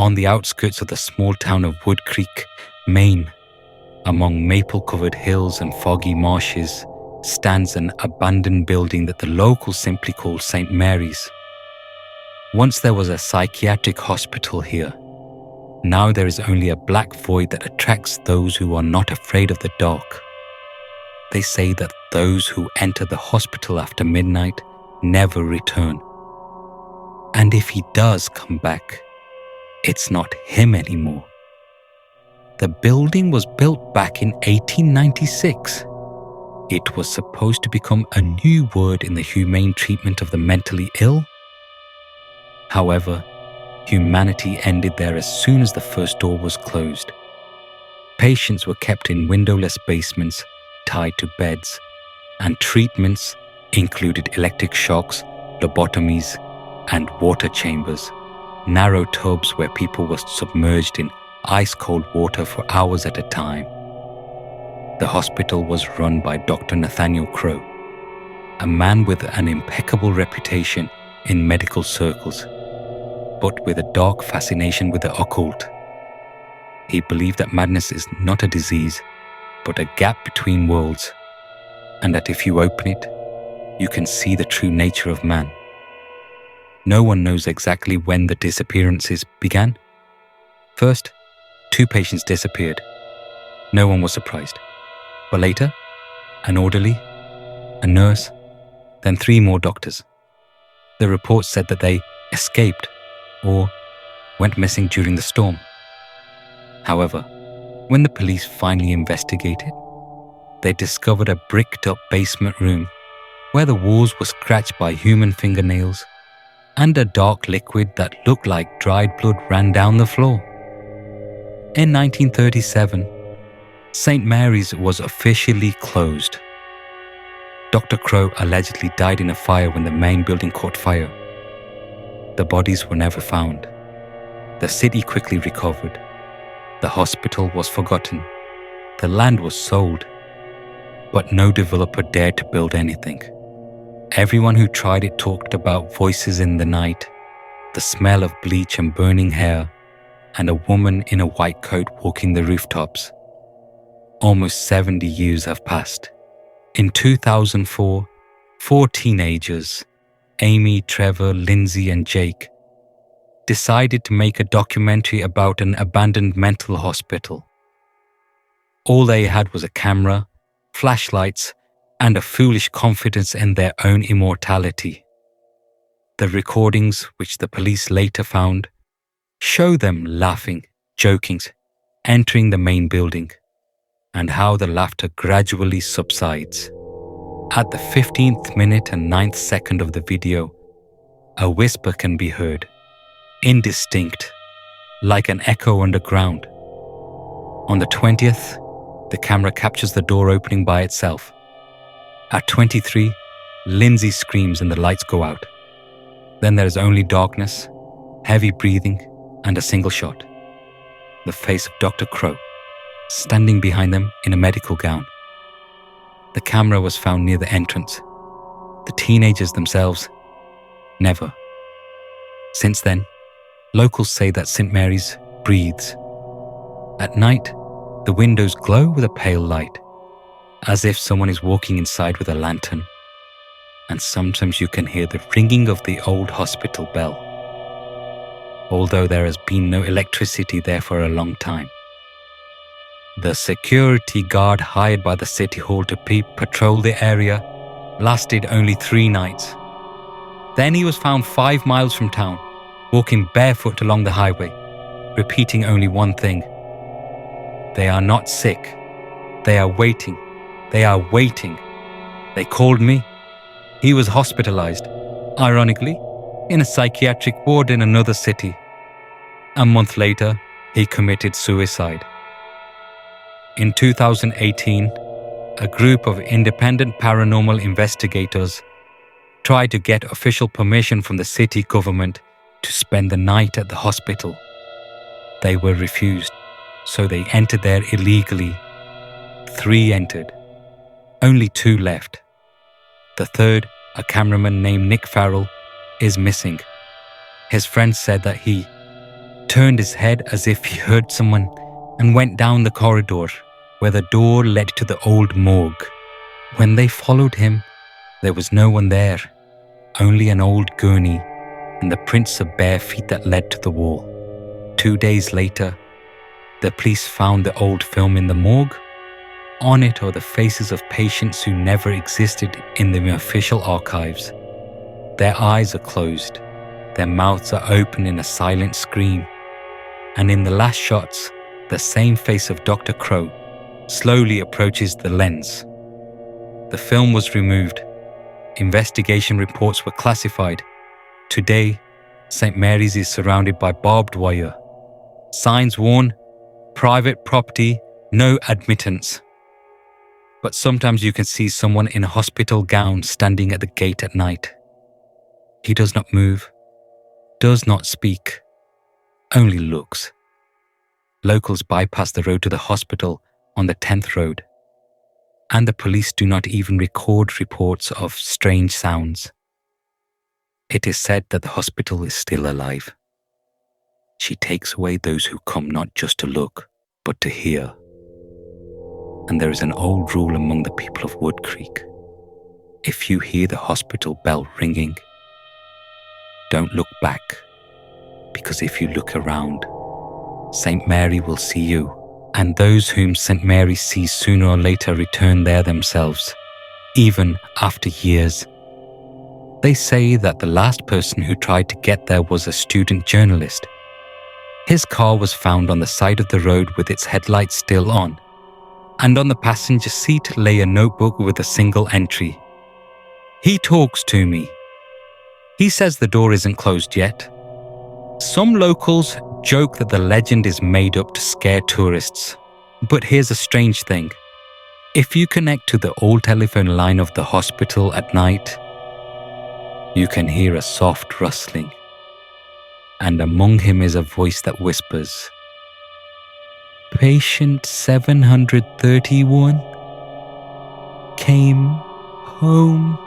On the outskirts of the small town of Wood Creek, Maine, among maple-covered hills and foggy marshes, stands an abandoned building that the locals simply call St. Mary's. Once there was a psychiatric hospital here. Now there is only a black void that attracts those who are not afraid of the dark. They say that those who enter the hospital after midnight never return. And if he does come back, it's not him anymore. The building was built back in 1896. It was supposed to become a new word in the humane treatment of the mentally ill. However, humanity ended there as soon as the first door was closed. Patients were kept in windowless basements, tied to beds, and treatments included electric shocks, lobotomies, and water chambers, narrow tubs where people were submerged in ice-cold water for hours at a time. The hospital was run by Dr. Nathaniel Crow, a man with an impeccable reputation in medical circles, but with a dark fascination with the occult. He believed that madness is not a disease, but a gap between worlds, and that if you open it, you can see the true nature of man. No one knows exactly when the disappearances began. First, 2 patients disappeared. No one was surprised. But later, an orderly, a nurse, then 3 more doctors. The report said that they escaped or went missing during the storm. However, when the police finally investigated, they discovered a bricked-up basement room where the walls were scratched by human fingernails and a dark liquid that looked like dried blood ran down the floor. In 1937, St. Mary's was officially closed. Dr. Crow allegedly died in a fire when the main building caught fire. The bodies were never found. The city quickly recovered. The hospital was forgotten. The land was sold. But no developer dared to build anything. Everyone who tried it talked about voices in the night, the smell of bleach and burning hair, and a woman in a white coat walking the rooftops. Almost 70 years have passed. In 2004, 4 teenagers, Amy, Trevor, Lindsay, and Jake, decided to make a documentary about an abandoned mental hospital. All they had was a camera, flashlights, and a foolish confidence in their own immortality. The recordings, which the police later found, show them laughing, joking, entering the main building, and how the laughter gradually subsides. At the 15th minute and 9th second of the video, a whisper can be heard, indistinct, like an echo underground. On the 20th, the camera captures the door opening by itself. At 23, Lindsay screams and the lights go out. Then there is only darkness, heavy breathing, and a single shot. The face of Dr. Crow, standing behind them in a medical gown. The camera was found near the entrance. The teenagers themselves, never. Since then, locals say that St. Mary's breathes. At night, the windows glow with a pale light, as if someone is walking inside with a lantern. And sometimes you can hear the ringing of the old hospital bell, although there has been no electricity there for a long time. The security guard hired by the city hall to patrol the area lasted only 3 nights. Then he was found 5 miles from town, walking barefoot along the highway, repeating only one thing: "They are not sick. They are waiting. They are waiting. They called me." He was hospitalized, ironically, in a psychiatric ward in another city. A month later, he committed suicide. In 2018, a group of independent paranormal investigators tried to get official permission from the city government to spend the night at the hospital. They were refused, so they entered there illegally. 3 entered. Only 2 left. The third, a cameraman named Nick Farrell, is missing. His friends said that he turned his head as if he heard someone, and went down the corridor where the door led to the old morgue. When they followed him, there was no one there, only an old gurney and the prints of bare feet that led to the wall. 2 days later, the police found the old film in the morgue. On it are the faces of patients who never existed in the official archives. Their eyes are closed, their mouths are open in a silent scream, and in the last shots, the same face of Dr. Crow slowly approaches the lens. The film was removed. Investigation reports were classified. Today, St. Mary's is surrounded by barbed wire. Signs warn, private property, no admittance. But sometimes you can see someone in a hospital gown standing at the gate at night. He does not move, does not speak, only looks. Locals bypass the road to the hospital on the 10th road, and the police do not even record reports of strange sounds. It is said that the hospital is still alive. She takes away those who come not just to look, but to hear. And there is an old rule among the people of Wood Creek. If you hear the hospital bell ringing, don't look back, because if you look around, St. Mary will see you, and those whom St. Mary sees sooner or later return there themselves, even after years. They say that the last person who tried to get there was a student journalist. His car was found on the side of the road with its headlights still on, and on the passenger seat lay a notebook with a single entry. He talks to me. He says the door isn't closed yet. Some locals joke that the legend is made up to scare tourists. But here's a strange thing. If you connect to the old telephone line of the hospital at night, you can hear a soft rustling. And among him is a voice that whispers, "Patient 731 came home."